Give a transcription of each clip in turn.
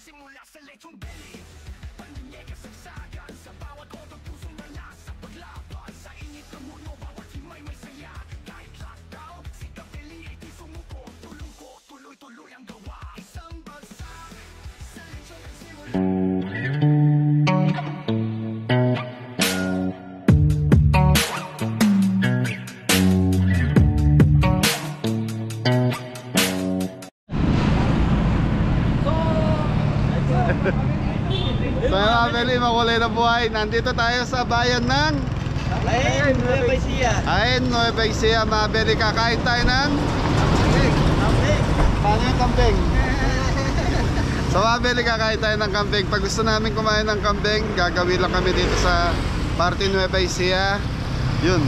Simula sa lechong belly, paninye kasagsagan sa bawat otong pusong nalasa. Paglaban sa init ng mundo, bawat himay may saya. Kahit lockdown, sikap deli, ito'y sumuko. Tulong ko, tuloy-tuloy ang gawa. Isang bagsak sa lechong nagsimula. So mga family, makulay na buhay. Nandito tayo sa bayan ng Ain, Nueva Ecija. Ain, Nueva Ecija. Mga family, kakain tayo ng paano yung kambing? So mga family, kakain tayo ng kambing. Pag gusto namin kumain ng kambing, gagawin lang kami dito sa Party Nueva Ecija. Yun,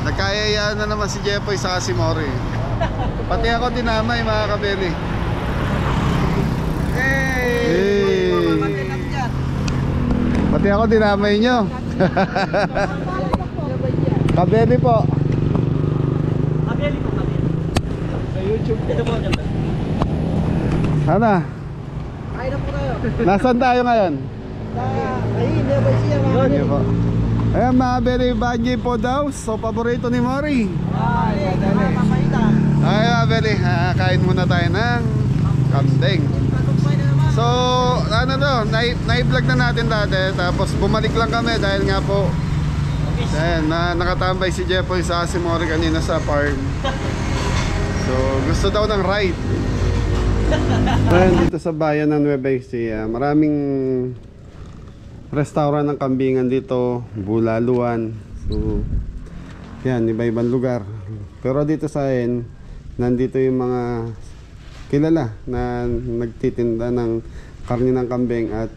nagkayayaan na naman si Jepoy sa si Mori. Pati ako dinamay mga kabeli. Hey! Pati ako dinamay nyo. Kabeli po. Kabeli po kami. Sa YouTube. Ito po dyan. Ano? Kain na po tayo. Nasaan tayo ngayon? Ain, Nueva Ecija. Sige po. Ayan mga beli, bagi po daw. So paborito ni Mori. Ay, mamamaitan. Ay mga beli, kain muna tayo ng kambing. So, ano to, na-vlog na natin dati. Tapos bumalik lang kami dahil nga po ayan, nakatambay si Jepoy sa si Mori kanina sa farm. So, gusto daw ng ride. Ayan, dito sa bayan ng Nueva Ecija, maraming restaurant ng kambingan dito, bulaluan. So, yan, iba-ibang lugar. Pero dito sa akin, nandito yung mga kilala na nagtitinda ng karne ng kambing at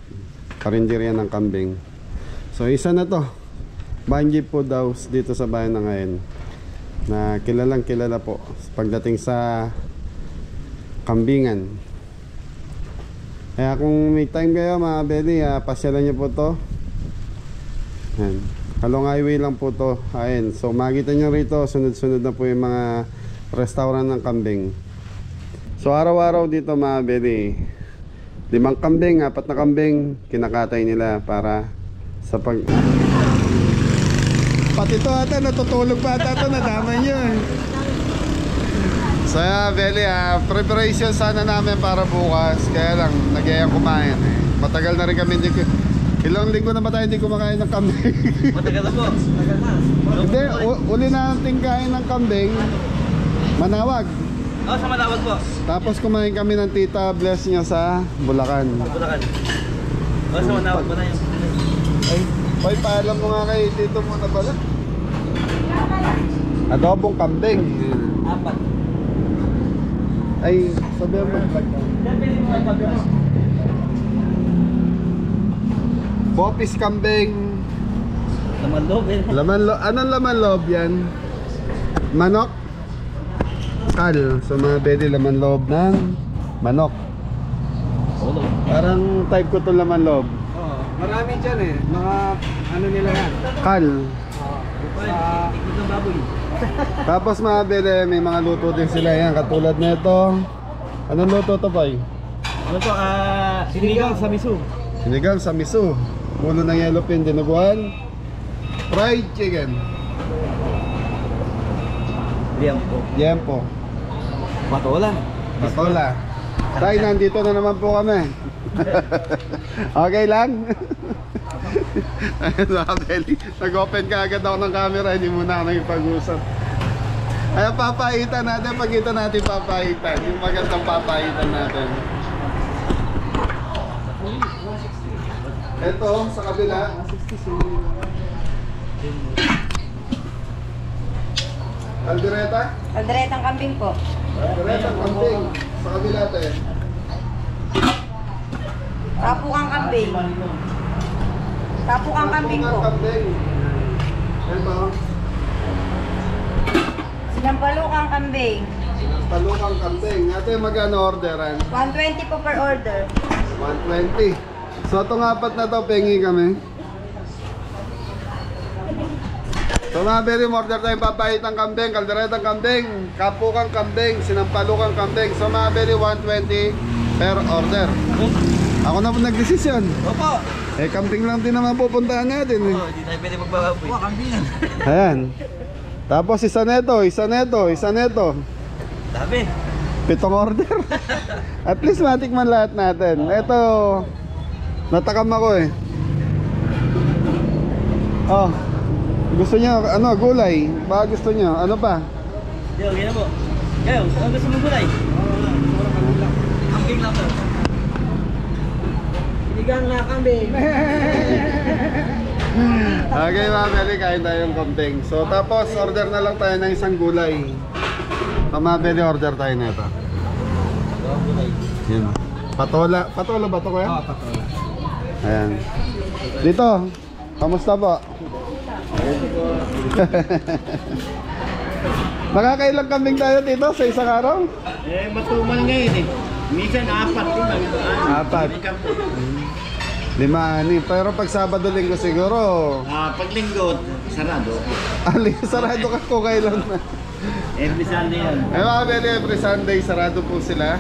karinderya ng kambing. So isa na to, Banji Food House dito sa bayan ng Ain, na kilalang kilala po pagdating sa kambingan. Kaya kung may time kayo mga beli, pasyalan nyo po to. Yan, Halong Highway lang po to, Ain. So makita nyo rito, sunod-sunod na po yung mga restaurant ng kambing. So araw-araw dito mga beli, 5 kambing, 4 na kambing kinakatay nila para sa pag... Pati ito ata, natutulog pa ata ito, nadama nyo eh. So beli, preparation sana namin para bukas. Kaya lang, nag-iayang kumain eh. Matagal na rin kami, ilang linggo na ba tayo hindi kumakain ng kambing? Matagal na po. Matagal na. Hindi, uli natin kain ng kambing Manawag. Oh, sa Manawag po. Tapos kumain kami ng Tita Bless niya sa Bulacan. Bulacan. Oh, sa Manawag po na yun. Ay, paalam mo nga kay Tito mo na pala. Adobong kambing. 4. Ay, sabihan mo. Bopis kambing. Laman loob eh. Anong laman loob yan? Manok? Kal. So mga bedi, laman loob ng manok. Ulo. Parang type ko to laman loob. Oh, marami dyan eh. Mga ano nila yan. Kal. Ikot ng baboy. Tapos mga bedi, may mga luto din sila yan. Katulad nito. Anong luto to, Boy? Ano to? Sinigang sa miso. Sinigang sa miso. Ulo ng yellowfin, dinuguan. Fried chicken. Liampo. Yempo. Patola. Patola. Tay, nandito na naman po kami. Okay lang? Ayun mga belly. Nag-open ka agad ako ng camera. Hindi muna ako nagpag-usap. Ayun, papaitan natin. Pagkita natin papaitan. Yung magandang papaitan natin. Ito, sa kabila. Caldereta? Kalderetang kambing po. Caldereta, kambing. Sa kabila tayo. Tapukang kambing. Tapukang kambing po. Ito. Sinampalukang kambing. Talukang kambing. Ate, magkano orderan? 120 po per order. 120. So itong 4 na to, pengi kami. So mga beri, order tayong papahitang kambing, kalderetang kambing, kapukang kambing, sinampalukang kambing. So mga beri, 120. per order. Ako na po nagdesisyon. Opo. Eh, camping lang din naman pupuntahan natin eh. Hindi tayo pwede magbababoy. Huwag kambingan. Ayan. Tapos isa neto. Dami. 7 order. At least matikman lahat natin. Ito, natakam ako eh. Oh, gusto nyo, ano, gulay? Baka gusto nyo, ano pa? Yo, gina po. Kayo, ano gusto mong gulay? Kambing lang to. Sinigang na kambing. Okay mga Beli, kain tayong kambing. So tapos order na lang tayo ng isang gulay. Mga Beli, order tayo nito. Yan. Patola ba ito kuya? Oo, patola. Ayan. Dito, kamusta po? Makakailang kambing tayo dito sa isang araw? Matumal ngayon eh. Minsan 4 din. 4. 5, 6. Pero pag Sabado, Linggo siguro. Pag linggo, sarado. Sarado ka ko kailan na. Every Sunday yan. Ay mga Beli, every Sunday sarado po sila.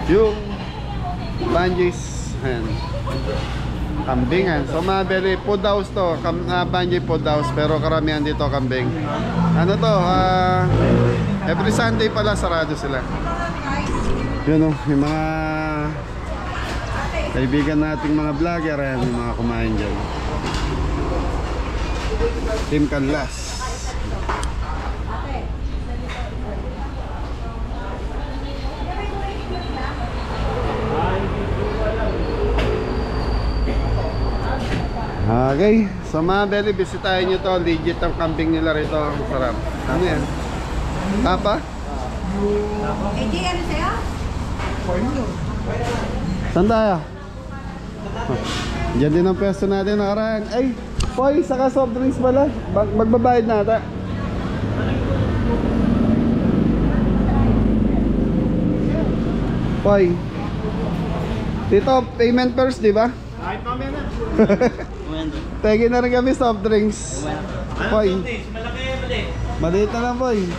Yung Banjis, ayan, kambingan. So mga Beli, food house to, Banjay food house, pero karamihan dito kambing. Ano to, every Sunday pala sarado sila. Yun o, yung mga kaibigan nating mga vlogger, ayan, yung mga kumain dyan. Team Canlas. Okay, so mga Beli, bisitahin nyo to. Legit ang kambing nila rito. Ang sarap. Ano yan? Tapa? Hindi, ano sa'yo? Saan tayo? Diyan din ang pwesto natin nakaraan. Ay, Poy, saka soft drinks pala. Magbabayad na ata. Poy. Dito, payment first, di ba? Ay, pamaya na. Tagi na rin kami soft drinks. Poy. Malaki, mali. Maliit na lang, Poy. 50.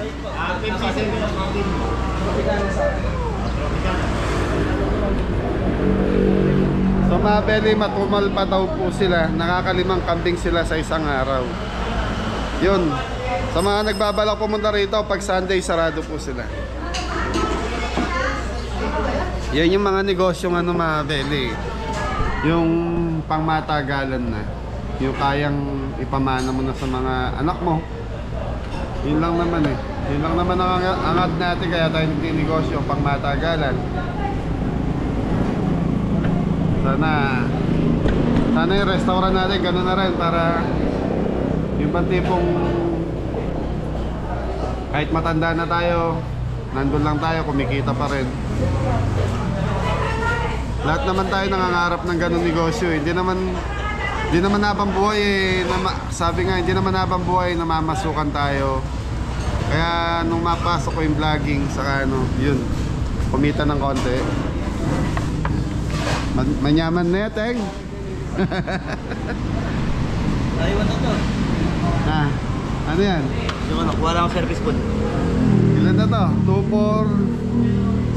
So mga Beli, matumal pa daw po sila. Nakakalimang kambing sila sa isang araw. Yun. Sa mga nagbabalak pumunta rito, pag Sunday, sarado po sila. Yan yung mga negosyong ano mga Beli. Yung pangmatagalan na. Yung kayang ipamana mo na sa mga anak mo. Yun lang naman eh. Yun lang naman ang angat natin, kaya tayo nagtinegosyo, pangmatagalan. Sana yung restaurant natin gano'n na rin, para yung bang tipong kahit matanda na tayo, nandun lang tayo, kumikita pa rin. Lahat naman tayo nangangarap ng gano'ng negosyo. Hindi naman habang buhay sabi nga, hindi naman habang buhay na mamasukan tayo. Kaya nung mapasok ko yung vlogging, saka ano, yun, kumita ng konti. Manyaman na yateng. Aywan na to. Ha? Ano yan? Yung ano, kuha lang ang service food. Ilan na to? 2, 4,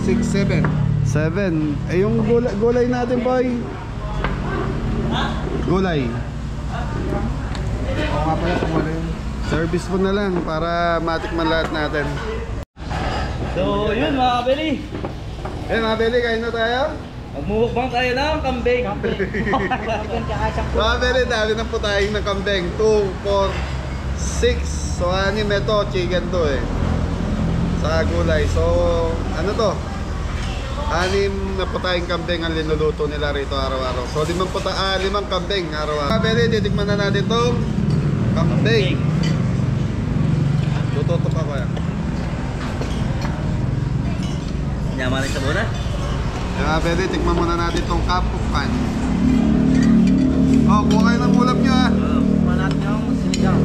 6, 7. Eh yung gulay natin, boy. Gulay. Oo nga pala, tumula yun. Service po na lang para matikman lahat natin. So, yun mga Beli. Eh mga Beli, kain na tayo? Magmumukbang tayo ng kambing. Mga Beli, dami na po tayong ng kambing. 2, 4, 6. So anim ito, chicken to eh. Sa gulay. So ano to? 6 na po tayong kambing ang linuluto nila rito araw-araw. So 5 kambing araw-araw. Mga Beli, titikman na natin itong kambing. Tututok ako yan. Yaman rin sa muna. Mga Beli, tikman muna natin itong kapukan. Oh, kuha kayo ng ulam nyo ha. Kuha natin yung sinigang.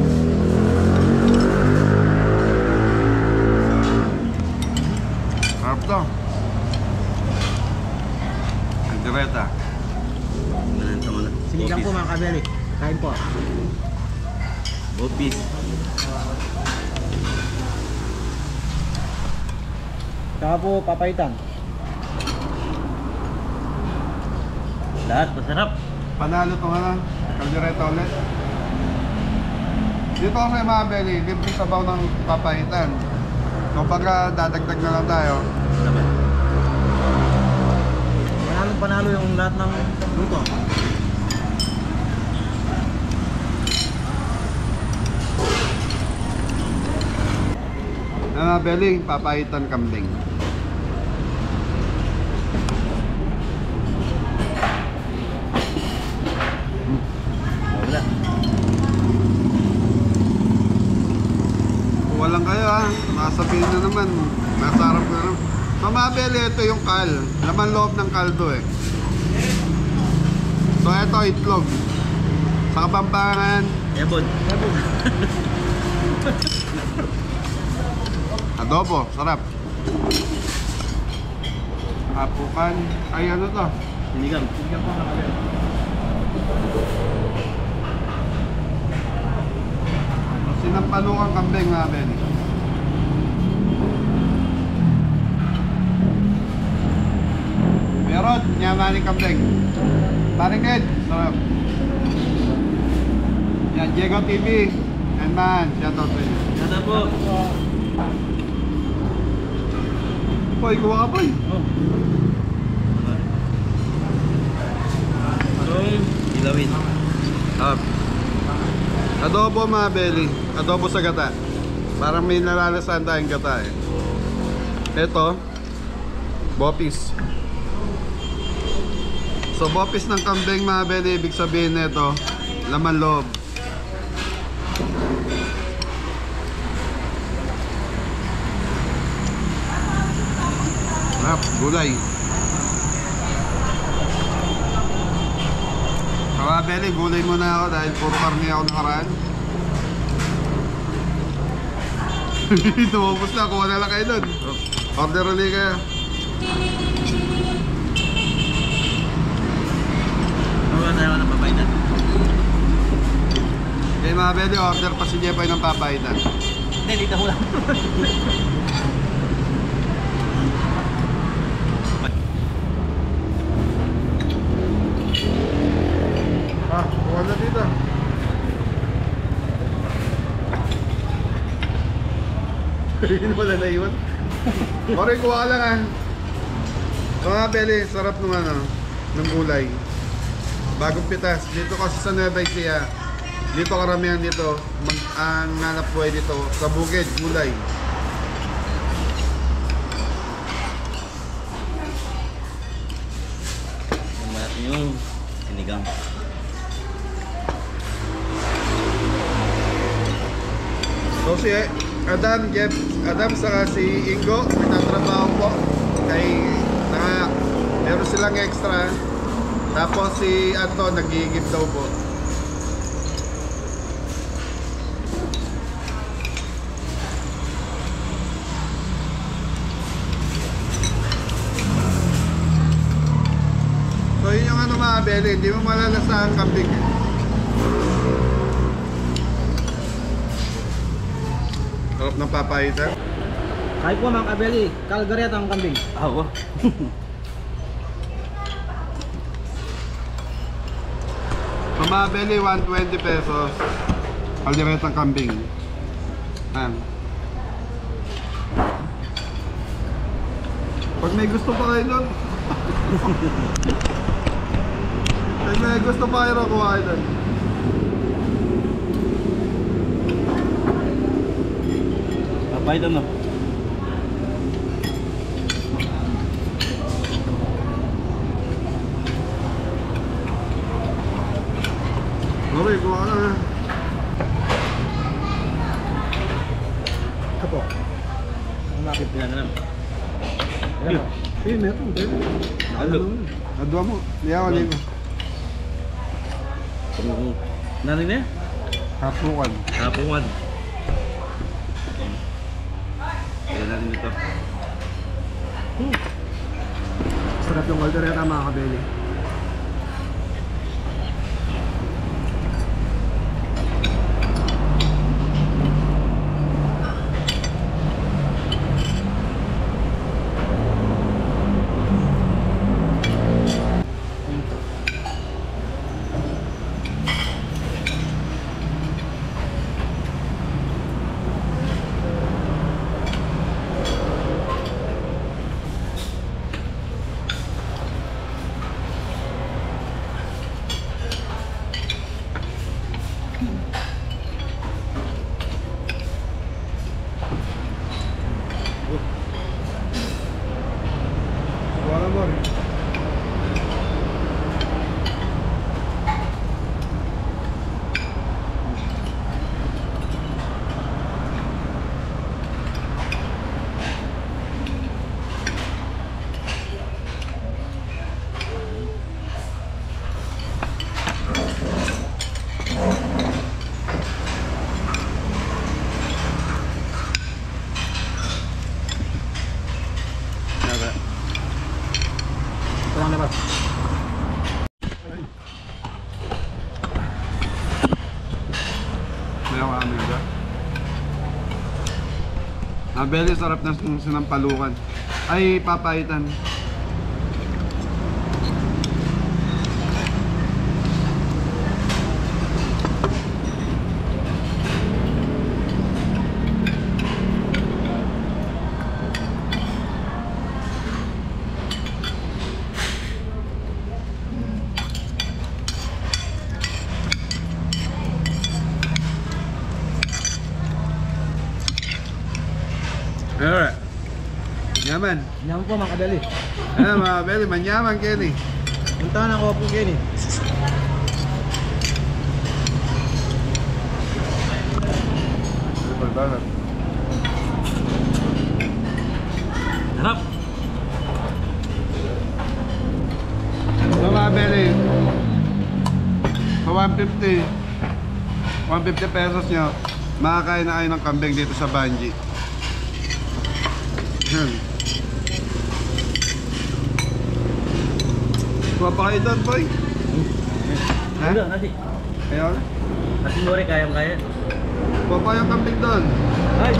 Sarap to. Ang direta. Sinigang po mga Kabeli. Kain po. Bopis. Saka po papaitan. Lahat masarap. Panalo to nga na. Kaldereta ulit. Dito kasi mga belly, libre sabaw ng papaitan. Kumbaga dadagdag na lang tayo. Panalo yung lahat ng luto. Mga belly, papaitan kambing. Wala. Walang kayo ha, masabihin na naman. Masarap na naman. Mga belly, ito yung kal. Laman loob ng kaldo eh. So ito, itlog. Sa Kapampangan. Ebon. Adobo, sarap. Apukan. Ay, ano to? Sinigang. Sinigang po na Sinampalukang kambing mga belly. Meron, nyamaning kambing. Paring Ed, sarap. Yan, Diego TV. And man, shoutout sa inyo. Ganda po. Boy, kuha ka boy. Oh. Itong ilawin. Adobo mga belly. Adobo sa gata. Parang may nalalasan tayong gata eh. Ito, bopis. So bopis ng kambing mga belly, ibig sabihin nito, laman loob. Gulay. Mga belly, gulay muna ako dahil puro karne ako nakaraan. Tumubos na, kuha na lang kayo nun. Order ulit kayo. Wala na naman ng papaitan. Okay mga belly, order pa si Jepoy ng papaitan. Hindi, dito ko lang. Kuha na dito. Wala na iwan. Pare, kuha lang ah. Mga belly, sarap nung ano, ng gulay. Bagong pitas. Dito kasi sa Nueva Ecija, dito karamihan dito, ang nanap buhay dito, sa bukid, gulay. Yung sinigang. So si Adam saka si Ingo, nagtatrabaho po kay meron silang extra. Tapos si Anton nagigib daw po. So yun yung ano mga belly, hindi mo malalasa ang kambing eh. Sarap ng papaitan. Kahit po mga kabeli, kalgareta ang kambing. Ako. Mga belly, 120 pesos. Kalderetang kambing. Ayan. Pag may gusto pa kayo doon. Pag may gusto pa kayo, kuha kayo doon. Papaitan no. Okay, kuha ka na. Ito po. Bakit pinanalam? Ayan o. Eh, meron. Halo. Adwa mo. Hindi ako ligo. Nanay na yan? Hapukan. Kapungan. Kaya natin ito. Sarap yung kalgareta mga kabeli. Very sarap na sinampalukan. Ay, papaitan. Alright. Yaman. Nyaman po mga kabeli. Ayan mga Beli, manyaman Kenny. Puntahan ako po Kenny. Harap. So mga Beli, sa 150 pesos nyo, makakain na kayo ng kambing dito sa Banji. Yan. Kuha pa kayo doon, boy. Ha? Udah, nasi. Ayaw na. Nasi goreng kaya. Kuha pa yung kambing doon. Ay.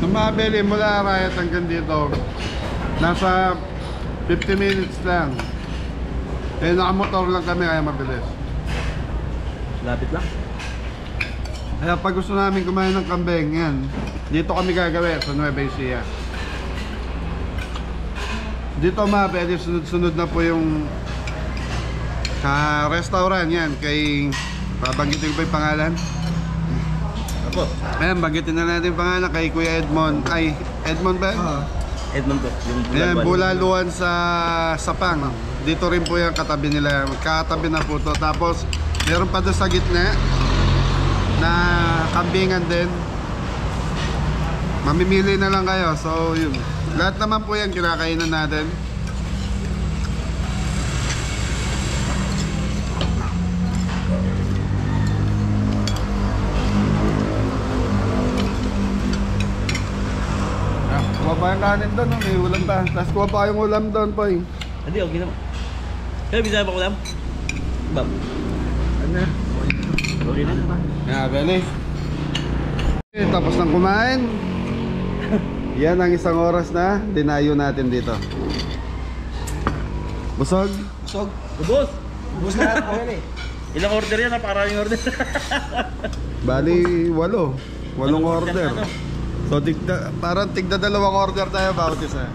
Mga Beli, mula Arayat hanggang dito, nasa 50 minutes lang. Eh, nakamotor lang kami, kaya mabilis. Lapit lang. Kaya pag gusto namin kumain ng kambing, yan, dito kami gagawin sa Nueva Ecija. Dito mga Beli, sunod-sunod na po yung restaurant yan, kay, babanggitin ko pa yung pangalan. Apo. Ayan, banggitin na natin yung pangalan kay Kuya Edmond. Ay, Edmond ba? Edmond po. Yung Ayan, Bulaluan sa Sapang. Dito rin po yung katabi nila. Katabi na po to. Tapos, meron pa doon sa gitna na kambingan din. Mamimili na lang kayo. So, yun. Lahat naman po yan kinakainan natin. Kuha pa yung kanin doon, may ulam pa. Tapos kuha pa yung ulam doon, Poy. Hindi, okay naman. Kaya bisa pa ulam? Bab. Ano? Okay na. Yeah, Beli. Tapos nang kumain. Yan ang isang oras na dinayo natin dito. Busog? Busog. Ubus! Ubus na ako Kenny. Ilang order yan? Napakaraming order. Bali, 8. 8 order. So, parang tigda 2 order tayo bawat isa.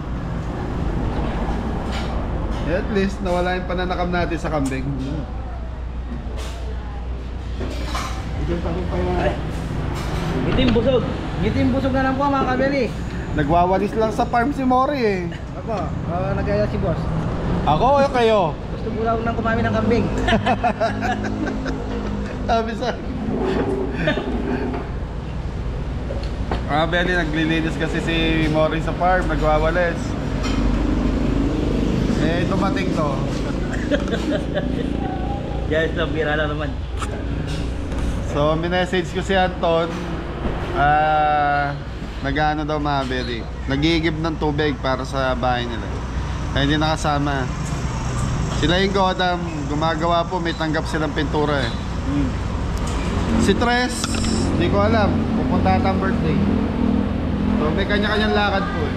At least, nawala yung pananakam natin sa kambing. Ay. Itim busog. Ngitim busog na lang po mga kabeli. Nagwawalis lang sa farm si Mori eh. Ako, nagaya si boss. Ako o kayo? Gusto mo lang nang kumain ng kambing. Sabi sa Beli, naglilinis kasi si Mori sa farm, nagwawalis. Eh, dumating to. Yes lang, bira lang naman. So, minessage ko si Anton. Nag-ano daw mga Beli, nag-iigib ng tubig para sa bahay nila. Kaya hindi nakasama. Sila yung Godam, gumagawa po, may tanggap silang pintura eh. Si Tres, hindi ko alam, pupunta ata ang birthday. So may kanya-kanyang lakad po eh.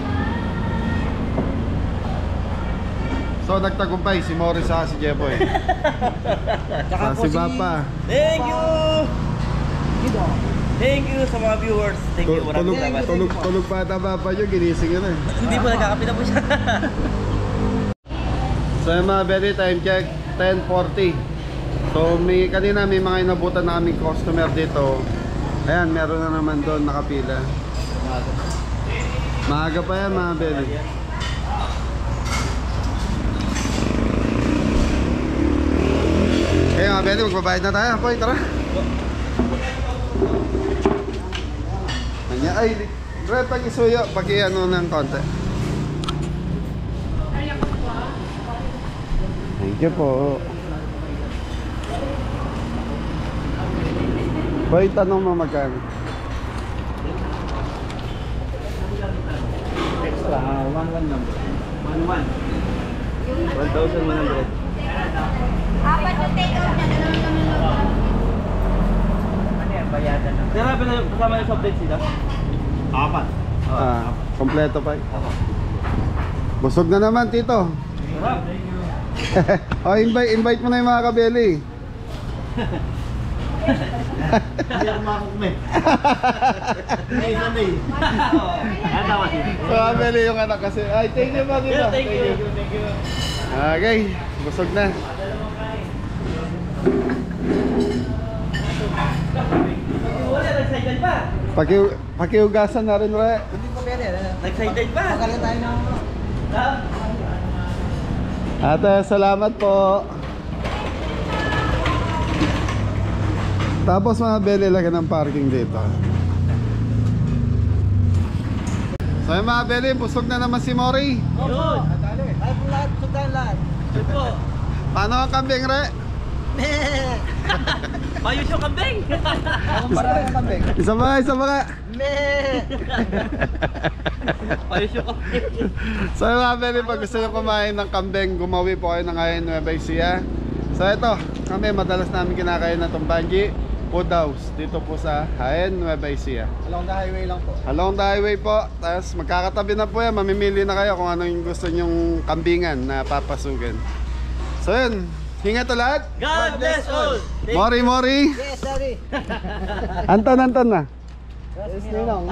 So nagtagumpay si Morris sa si Jepoy. Tsaka si Papa. Thank you! Thank you sa mga viewers. Thank you. Maraming salamat. Tulog pa ata Papa nyo, ginising yun eh. Hindi po, nagkakape na po siya. So yung mga Beli, time check 10:40. So kanina may mga inabutan na kaming customer dito. Ayan, meron na naman doon nakapila. Maaga pa yan mga Beli. Okay mga Beli, magbabayad na tayo. Poy, tara. Ay, pag-isuyo, pag-i-ano ng konti. Thank you po. Boy, tanong mo magkano. extra, 1-1 number. 1-1. 1,100. Apat yung take out niya, dalawang kami lang. Ano yan, bayadan na. Sir, kasama yung soft drinks sila? 4. Kompleto pa. Busog na naman, Tito. Sarap. O, invite mo na yung mga kabeli. Hindi ako makakukumin. Ay, sanay. Yan tama siya. Mga kabeli yung anak kasi. Ay, thank you ba, Tito? Thank you. Okay, busog na. Wala, nag-sided pa. Pakiugasan na rin, Re. Hindi pa pwede. Nag-sided pa. Magaling tayo ng... Ate, salamat po. Tapos mga beli lagyan ng parking dito. So yung mga beli, busog na naman si Mori. Yun. Ay, po lahat, sundan lahat. Yun po. Paano ang kambing, Re? Mayos yung kambing. Akong parang ang kambing. Isa ba, isa ba ka? Mayos yung kambing. So yung mga beli, pag gusto nyo kumain ng kambing, gumawi po kayo ng Hayan Nueva Ecija. So ito, kami madalas namin kinakain na Tumbangi Food House dito po sa Hayan Nueva Ecija. Along the highway lang po. Along the highway po, tapos magkakatabi na po yan, mamimili na kayo kung ano yung gusto nyong kambingan na papasugan. So yun, ingat ulit. God bless all. Mori, Mori. Yes, sorry. Anton na. Yes, Ninong.